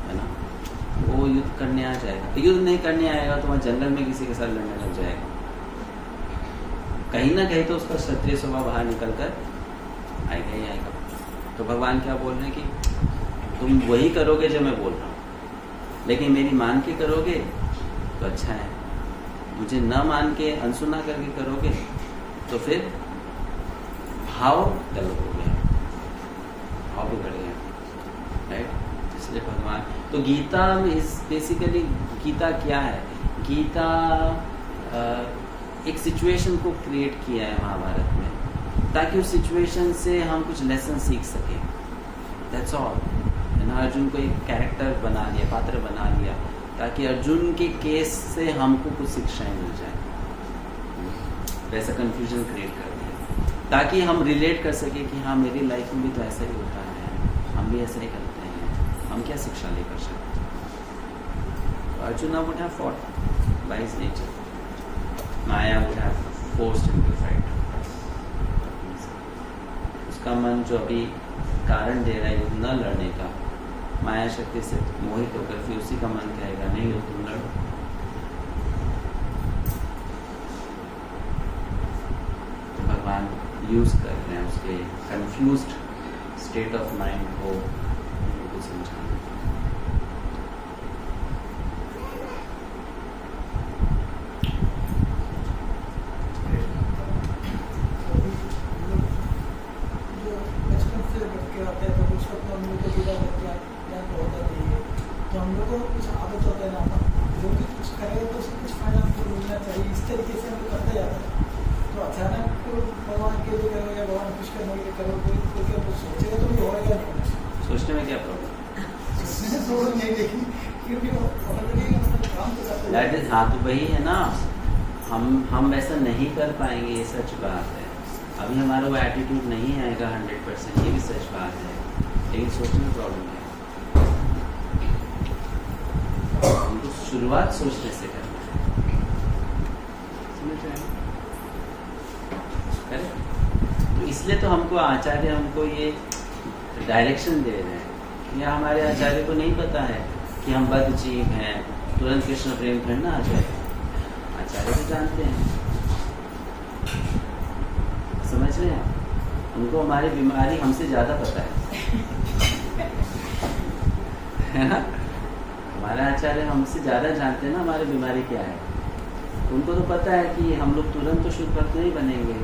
है ना। वो युद्ध करने आ जाएगा, तो युद्ध नहीं करने आएगा तो वहाँ जंगल में किसी के साथ लड़ने लग जाएगा, कहीं ना कहीं तो उसका क्षत्रिय स्वभाव बाहर निकल कर आएगा ही आएगा। तो भगवान क्या बोल रहे हैं कि तुम वही करोगे जो मैं बोल रहा हूँ, लेकिन मेरी मान के करोगे तो अच्छा है, मुझे न मान के अनसुना करके करोगे तो फिर भाव गलत हो गया, भाव बिगड़ गया, राइट। इसलिए भगवान तो गीता इस बेसिकली गीता क्या है, गीता एक सिचुएशन को क्रिएट किया है महाभारत में, ताकि उस सिचुएशन से हम कुछ लेसन सीख सकें, दैट्स ऑल, है ना। अर्जुन को एक कैरेक्टर बना लिया, पात्र बना लिया, ताकि अर्जुन के केस से हमको कुछ शिक्षाएं मिल जाए, वैसा कंफ्यूजन क्रिएट कर दिया, ताकि हम रिलेट कर सके कि हाँ मेरी लाइफ में भी तो ऐसा ही होता है, हम भी ऐसा ही करते हैं, हम क्या शिक्षा लेकर सकते हैं। Arjun would have fought by his nature, Maya would have forced him to fight. उसका मन जो अभी कारण दे रहा है युद्ध न लड़ने का, माया शक्ति से मोहित होकर फिर उसी का मन कहेगा नहीं हो तुम लड़ो। तो भगवान यूज कर रहे हैं उसके कंफ्यूज्ड स्टेट ऑफ माइंड को समझाना। सोचने में क्या प्रॉब्लम? दैट इज, हाँ तो वही है ना, हम वैसा नहीं कर पाएंगे, ये सच बात है। अभी हमारा वो एटीट्यूड नहीं आएगा 100%, ये भी सच बात है, लेकिन सोचने में प्रॉब्लम है। हमको शुरुआत सोचने से करना है, समझ रहे हैं? तो इसलिए तो हमको आचार्य हमको ये डायरेक्शन दे रहे हैं। या हमारे आचार्य को नहीं पता है कि हम बद्ध जीव हैं, तुरंत कृष्ण प्रेम करना आ जाए, आचार्य तो जानते हैं, समझ रहे हैं? उनको हमारी बीमारी हमसे ज्यादा पता है ना। हमारा आचार्य हमसे ज्यादा जानते हैं ना हमारी बीमारी क्या है। उनको तो पता है कि हम लोग तुरंत तो शुद्ध भक्त नहीं बनेंगे,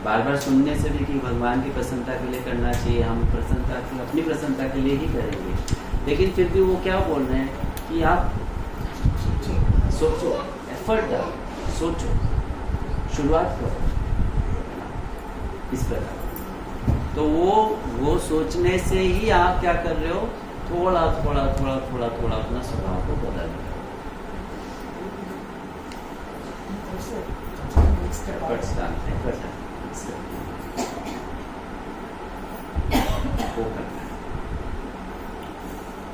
बार बार सुनने से भी कि भगवान की प्रसन्नता के लिए करना चाहिए, हम प्रसन्नता की अपनी प्रसन्नता के लिए ही करेंगे। लेकिन फिर भी वो क्या बोल रहे हैं कि आप सोचो, एफर्ट डालो, सोचो, शुरुआत करो इस प्रकार। तो वो सोचने से ही आप क्या कर रहे हो, थोड़ा थोड़ा थोड़ा थोड़ा थोड़ा अपना स्वभाव को बदल रहे हो। वो करना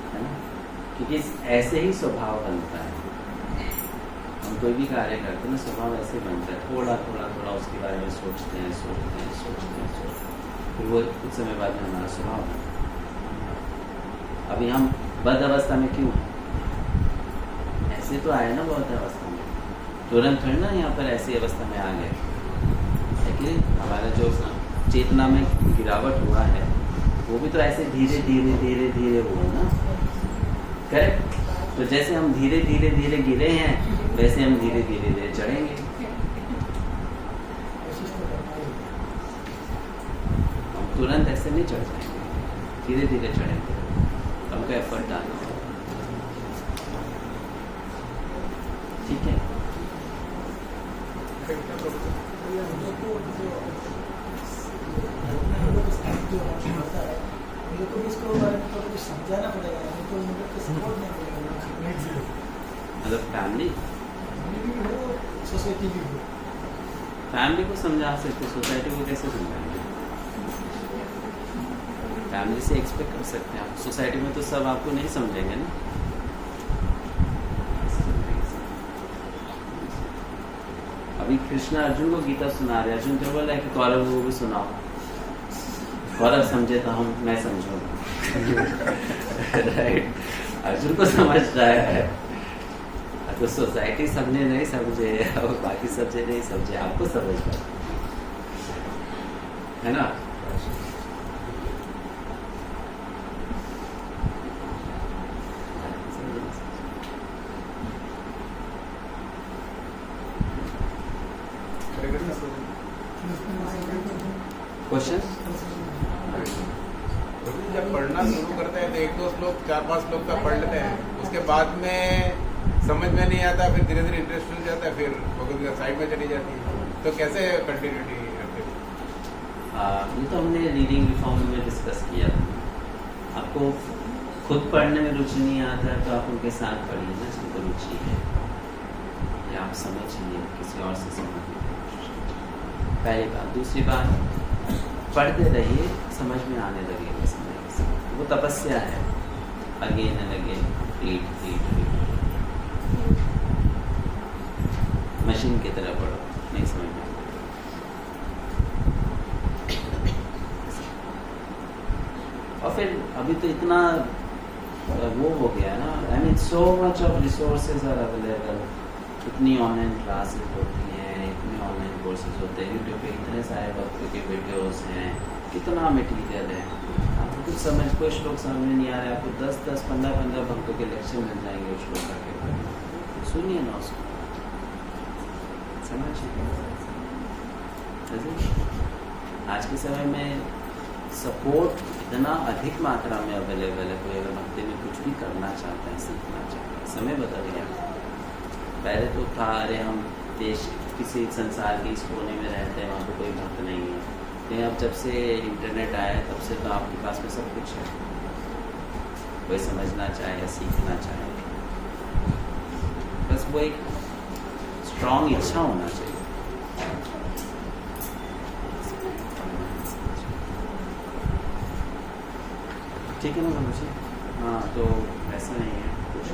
है ना, क्योंकि ऐसे ही स्वभाव बनता है। हम कोई भी कार्य करते हैं ना, स्वभाव ऐसे बनता है, थोड़ा थोड़ा थोड़ा उसके बारे में सोचते हैं, फिर वो कुछ समय बाद में हमारा स्वभाव बनता है। अभी हम बद्ध अवस्था में क्यों, ऐसे तो आए ना बहुत अवस्था में, तुरंत थोड़ी ना यहाँ पर ऐसी अवस्था में आ गए। लेकिन हमारा जो चेतना में गिरावट हुआ है वो भी तो ऐसे धीरे धीरे धीरे धीरे हुआ ना, करेक्ट। तो जैसे हम धीरे धीरे धीरे गिरे हैं, वैसे हम धीरे धीरे धीरे चढ़ेंगे। हम तुरंत ऐसे नहीं चढ़ जाएंगे, धीरे धीरे चढ़ेंगे, हमको एफर्ट डालना होगा, ठीक है। समझाना पड़ेगा, मतलब फैमिली सोसाइटी भी फैमिली को समझा सकते, सोसाइटी को कैसे समझाएंगे? फैमिली से एक्सपेक्ट कर सकते हैं आप। सोसाइटी में तो सब आपको नहीं समझेंगे ना। अभी कृष्णा अर्जुन को गीता सुना रहे, अर्जुन तो बोला है कि कौरव को भी सुनाओ, कौरव समझे तो मैं समझूंगा। राइट, अर्जुन को समझ रहा है तो सोसाइटी समझे नहीं समझे और बाकी समझे नहीं समझे, आपको समझ पाए, है ना। क्वेश्चन? जब पढ़ना शुरू करते हैं तो एक दो श्लोक 4-5 श्लोक का पढ़ लेते हैं, उसके बाद में समझ में नहीं आता, फिर धीरे धीरे इंटरेस्ट हो जाता है, फिर भगवद्गीता साइड में चली जाती है, तो कैसे कंटिन्यूटी रखते हैं? ये तो हमने रीडिंग रिफॉर्म में डिस्कस किया था। आपको खुद पढ़ने में रुचि नहीं आता तो आप उनके साथ पढ़िए ना जिनको रुचि है, या आप समझिए किसी और से समझिए, पहली बात। दूसरी बात, पढ़ते रहिए, समझ में आने लगेगा समय से। वो तपस्या है, again and again, read. Machine की तरह पढ़ो, नहीं समझ में। और फिर अभी तो इतना वो हो गया ना, I mean so much of resources are available, इतनी ऑनलाइन क्लासेस होती हैं, इतने ऑनलाइन कोर्सेज होते हैं, यूट्यूब पे इतने सारे भक्तों के वीडियोस हैं, कितना मटेरियल है। आपको कुछ समझ, कोई श्लोक समझ में नहीं आ रहा है, आपको 10-10, 15-15 भक्तों के लेक्चर मिल जाएंगे उस श्लोक के, सुनिए ना उसको, समझिए। आज के समय में सपोर्ट इतना अधिक मात्रा में अवेलेबल है, कोई अगर भक्ति में कुछ भी करना चाहता है, सीखना चाहता है, समय बदल गया। पहले तो था अरे हम देश किसी संसार के इस कोने में रहते हैं, वहाँ पे कोई भक्त नहीं है, लेकिन अब जब से इंटरनेट आया है तब से तो आपके पास में सब कुछ है, कोई समझना चाहे या सीखना चाहे, बस वो एक स्ट्रॉन्ग इच्छा होना चाहिए। ठीक है ना मुझे? हाँ, तो ऐसा नहीं है कुछ।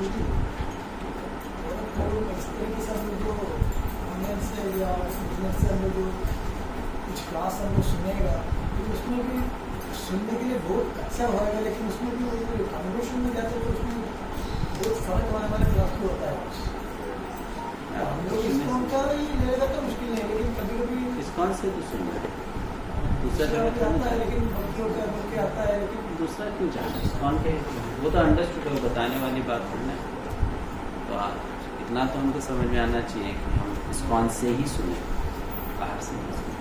इस तरीके से हम लोग जो ऑनलाइन से या इंटरनेट से हम लोग जो कुछ क्लास हम लोग सुनेगा तो उसमें भी सुनने के लिए बहुत अच्छा होगा, लेकिन उसमें भी वो कन्वर्सेशन में जाते तो उसमें बहुत फर्क हमारे क्लास में होता है। हम लोग इसको का ही लेगा तो मुश्किल नहीं, लेकिन कभी कभी इस्कॉन से तो सुन रहे दूसरा जगह आता है, लेकिन भक्तियों का आता है, लेकिन दूसरा क्यों जाना? इस्कॉन के वो तो अंडरस्टूड है, बताने वाली बात है। तो इतना तो हमको समझ में आना चाहिए कि हम इस्कॉन से ही सुने, बाहर से नहीं सुने।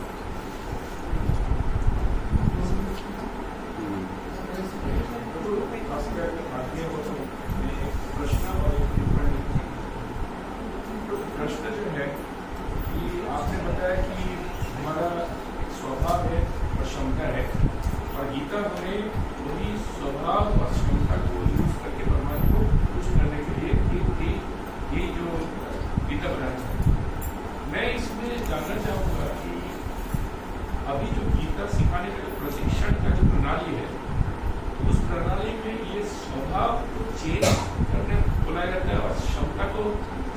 प्रश्न जो है कि आपने बताया कि हमारा एक स्वभाव है और क्षमता है, और गीता हमें वही स्वभाव और क्षमता को यूज करके परमात्मा को खुश करने के लिए ये जो गीता बनाया है। मैं इसमें जानना चाहूँगा कि अभी जो गीता सिखाने का जो प्रशिक्षण का जो प्रणाली है, उस प्रणाली में ये स्वभाव को चेंज करने बुलाया जाता है और क्षमता को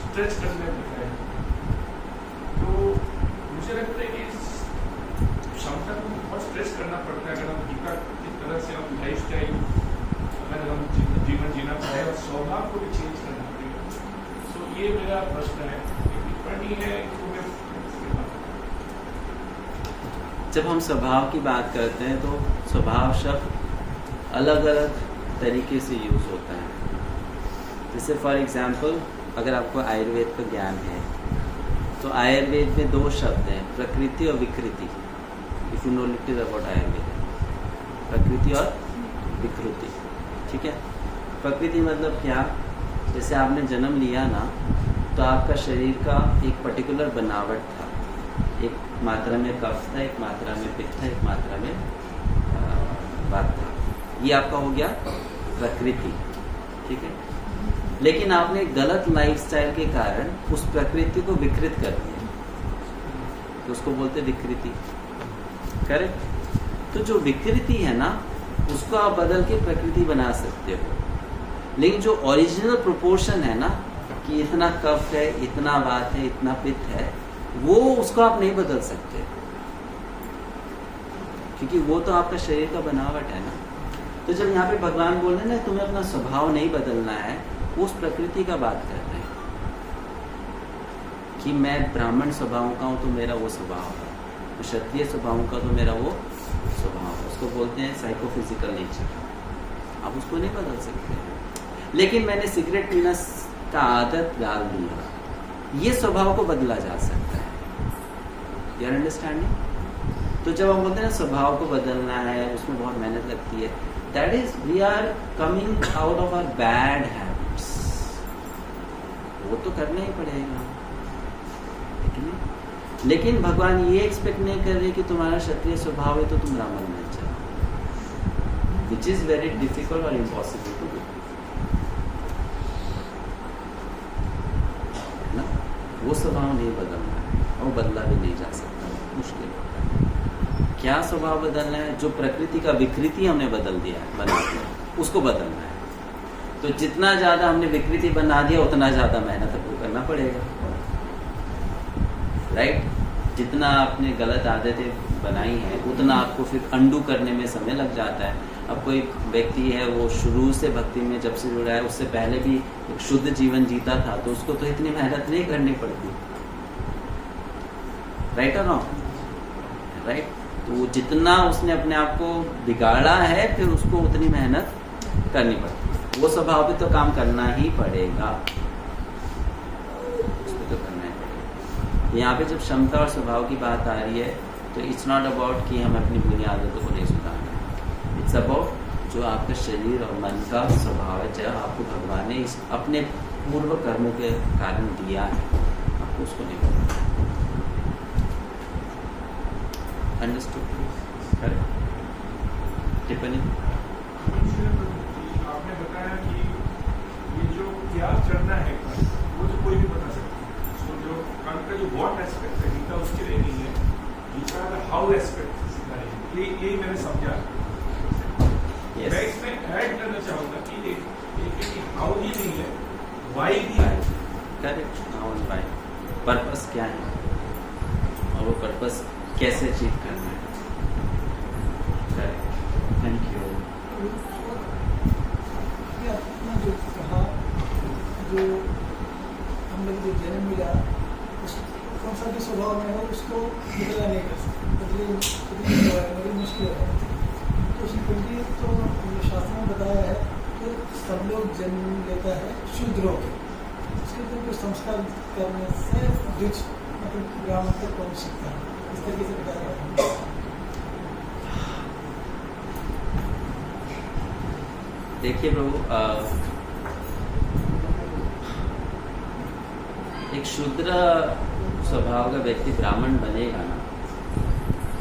स्ट्रेच करने पड़ता है। तो मुझे लगता है कि इस क्षमता को बहुत स्ट्रेच करना पड़ता है अगर हम गीता की तरह से हम लाइफ स्टाइल अगर हम जीवन जीना चाहें, और स्वभाव को भी चेंज करना पड़ेगा। तो ये मेरा प्रश्न है, टिप्पणी है तो मैं जब हम स्वभाव की बात करते हैं तो स्वभाव शब्द अलग अलग तरीके से यूज होता है। जैसे फॉर एग्जाम्पल अगर आपको आयुर्वेद का ज्ञान है तो आयुर्वेद में 2 शब्द हैं, प्रकृति और विकृति। If you know little about Ayurveda, प्रकृति और विकृति, ठीक है। प्रकृति मतलब क्या? जैसे आपने जन्म लिया ना, तो आपका शरीर का एक पर्टिकुलर बनावट था, एक मात्रा में कफ था, एक मात्रा में पित्त था, एक मात्रा में वात था, ये आपका हो गया प्रकृति, ठीक है। लेकिन आपने गलत लाइफस्टाइल के कारण उस प्रकृति को विकृत कर दिया, तो उसको बोलते विकृति, करेक्ट। तो जो विकृति है ना, उसको आप बदल के प्रकृति बना सकते हो, लेकिन जो ओरिजिनल प्रोपोर्शन है ना कि इतना कफ है, इतना वात है, इतना पित्त है, वो उसको आप नहीं बदल सकते, क्योंकि वो तो आपका शरीर का बनावट है ना। तो जब यहाँ पे भगवान बोल रहे हैं ना तुम्हें अपना स्वभाव नहीं बदलना है, वो उस प्रकृति का बात कर रहे हैं कि मैं ब्राह्मण स्वभाव का हूँ तो मेरा वो स्वभाव है, मैं क्षत्रिय स्वभाव का तो मेरा वो स्वभाव है। उसको बोलते हैं साइकोफिजिकल नेचर। आप उसको नहीं बदल सकते। लेकिन मैंने सिगरेट पीना का आदत डाल दिया, ये स्वभाव को बदला जा सकता है। You are understanding? तो जब हम बोलते हैं ना स्वभाव को बदलना है, उसमें बहुत मेहनत लगती है, that is we are coming out of our bad habits. वो तो करना ही पड़ेगा, लेकिन भगवान ये एक्सपेक्ट नहीं कर रहे कि तुम्हारा क्षत्रिय स्वभाव है तो तुम ब्राह्मण बन जाओ, विच इज वेरी डिफिकल्ट और इम्पॉसिबल टू डू ना। वो स्वभाव नहीं बदलना है और वो बदला भी नहीं जा सकता, मुश्किल होता है। क्या स्वभाव बदलना है? जो प्रकृति का विकृति हमने बदल दिया है, बना दिया, उसको बदलना है। तो जितना ज्यादा हमने विकृति बना दिया उतना ज्यादा मेहनत आपको करना पड़ेगा, राइट? जितना आपने गलत आदतें बनाई हैं उतना आपको फिर अंडू करने में समय लग जाता है। अब कोई व्यक्ति है वो शुरू से भक्ति में जब से जुड़ा है, उससे पहले भी एक शुद्ध जीवन जीता था, तो उसको तो इतनी मेहनत नहीं करनी पड़ती, राइट और नॉट? राइट? तो जितना उसने अपने आप को बिगाड़ा है फिर उसको उतनी मेहनत करनी पड़ती। वो स्वभाव पे तो काम करना ही पड़ेगा, उसको तो करना ही पड़ेगा। यहाँ पे जब क्षमता और स्वभाव की बात आ रही है तो इट्स नॉट अबाउट कि हम अपनी बुरी आदतों को नहीं सुधारना, इट्स अबाउट जो आपका शरीर और मन का स्वभाव है, जब आपको भगवान ने इस अपने पूर्व कर्मों के कारण दिया है, आपको उसको नहीं करना। अंडरस्टूड? करेक्ट? टिप्पणी? आपने बताया कि ये जो क्या चढ़ना है वो तो कोई भी बता सकता है। सो जो कर्म का जो व्हाट एस्पेक्ट है गीता उसके लिए नहीं है, गीता का हाउ एस्पेक्ट सिखा रही है, ये मैंने समझा। Yes. मैं इसमें ऐड करना चाहूँगा कि एक हाउ ही नहीं है, वाई भी है। Correct, how and why, purpose क्या है और वो पर्पस कैसे अचीव करना है। Correct, thank you. आपने जो कहा, जो हम लोग जो जन्म मिला उस कौन सा भी स्वभाव में हो उसको बदला नहीं कर सकते, बदली मुश्किल है। तो उसमें क्योंकि तो शास्त्र में बताया है कि सब लोग जन्म लेता है शूद्रों के, उसके ऊपर कुछ संस्कार करने से द्विज मतलब ग्राम तक पहुँच सकता है, इस तरीके से बताया है। देखिए प्रभु, एक शूद्र स्वभाव का व्यक्ति ब्राह्मण बनेगा ना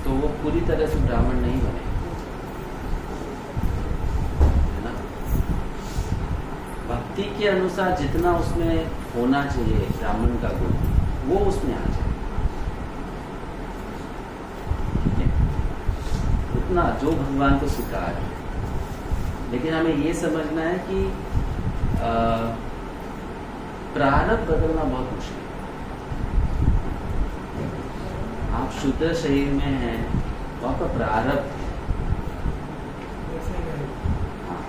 तो वो पूरी तरह से ब्राह्मण नहीं बनेगा, है ना। भक्ति के अनुसार जितना उसमें होना चाहिए ब्राह्मण का गुण वो उसमें आ जाए, ठीक है? उतना जो भगवान को स्वीकार है। लेकिन हमें ये समझना है कि प्रारब्ध बदलना बहुत मुश्किल है। आप शुद्ध शरीर में हैं तो आपका प्रारब्ध है। हाँ,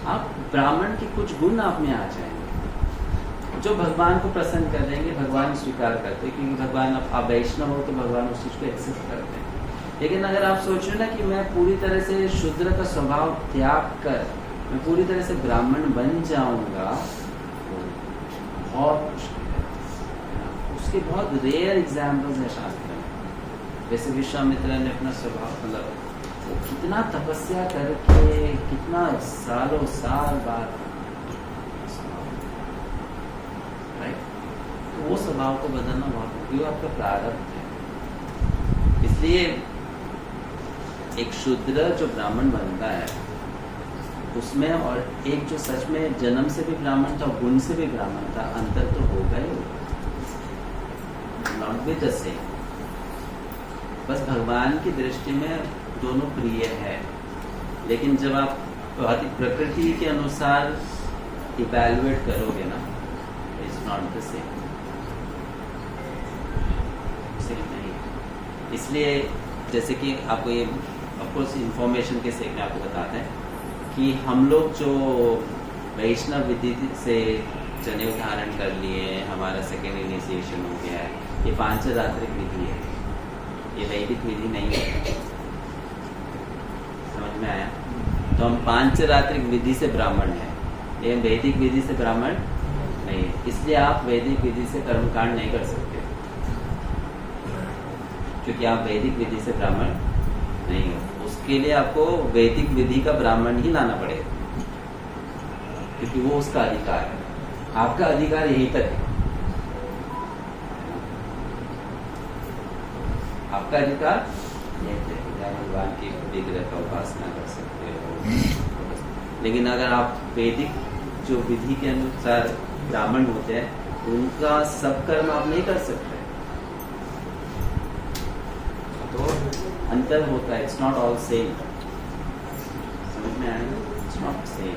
आप ब्राह्मण के कुछ गुण आप में आ जाएंगे जो भगवान को प्रसन्न कर देंगे, भगवान स्वीकार करते हैं, क्योंकि भगवान आप वैष्णव हो तो भगवान उस चीज़ को एक्सेप्ट करते हैं। लेकिन अगर आप सोच रहे हो ना कि मैं पूरी तरह से शूद्र का स्वभाव त्याग कर मैं पूरी तरह से ब्राह्मण बन जाऊंगा, तो बहुत मुश्किल है। उसके बहुत रेयर एग्जाम्पल्स हैं शास्त्र में। जैसे विश्वामित्र ने अपना स्वभाव मतलब वो कितना तपस्या करके कितना सालों साल बाद, राइट? तो वो स्वभाव को बदलना बहुत, वो आपका प्रारब्ध है। इसलिए एक शूद्र जो ब्राह्मण बनता है उसमें और एक जो सच में जन्म से भी ब्राह्मण था, गुण से भी ब्राह्मण था, अंतर तो होगा ही होगा, नॉट बी द सेम। बस भगवान की दृष्टि में दोनों प्रिय है, लेकिन जब आप भौतिक प्रकृति के अनुसार इवैल्यूएट करोगे ना, इट्स नॉट द सेम नहीं। इसलिए जैसे कि आपको ये ऑफकोर्स इंफॉर्मेशन के सेक में आपको बताते हैं कि हम लोग जो वैष्णव विधि से जनेऊ धारण कर लिए, हमारा सेकेंड इनिशिएशन हो गया है, ये पांचरात्रिक विधि है, ये वैदिक विधि नहीं है। समझ में आया? तो हम पांचरात्रिक विधि से ब्राह्मण हैं, ये वैदिक विधि से ब्राह्मण नहीं है। इसलिए आप वैदिक विधि से कर्मकांड नहीं कर सकते, क्योंकि आप वैदिक विधि से ब्राह्मण नहीं हो। उसके लिए आपको वैदिक विधि का ब्राह्मण ही लाना पड़ेगा, क्योंकि वो उसका अधिकार है, आपका अधिकार यहीं तक है। आपका अधिकार यहीं तक है, भगवान की विग्रह का उपासना कर सकते हो। लेकिन अगर आप वैदिक जो विधि के अनुसार ब्राह्मण होते हैं, उनका सब कर्म आप नहीं कर सकते, तो अंतर होता है। It's not all same. समझ में आया? It's not same.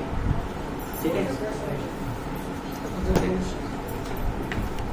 ठीक है।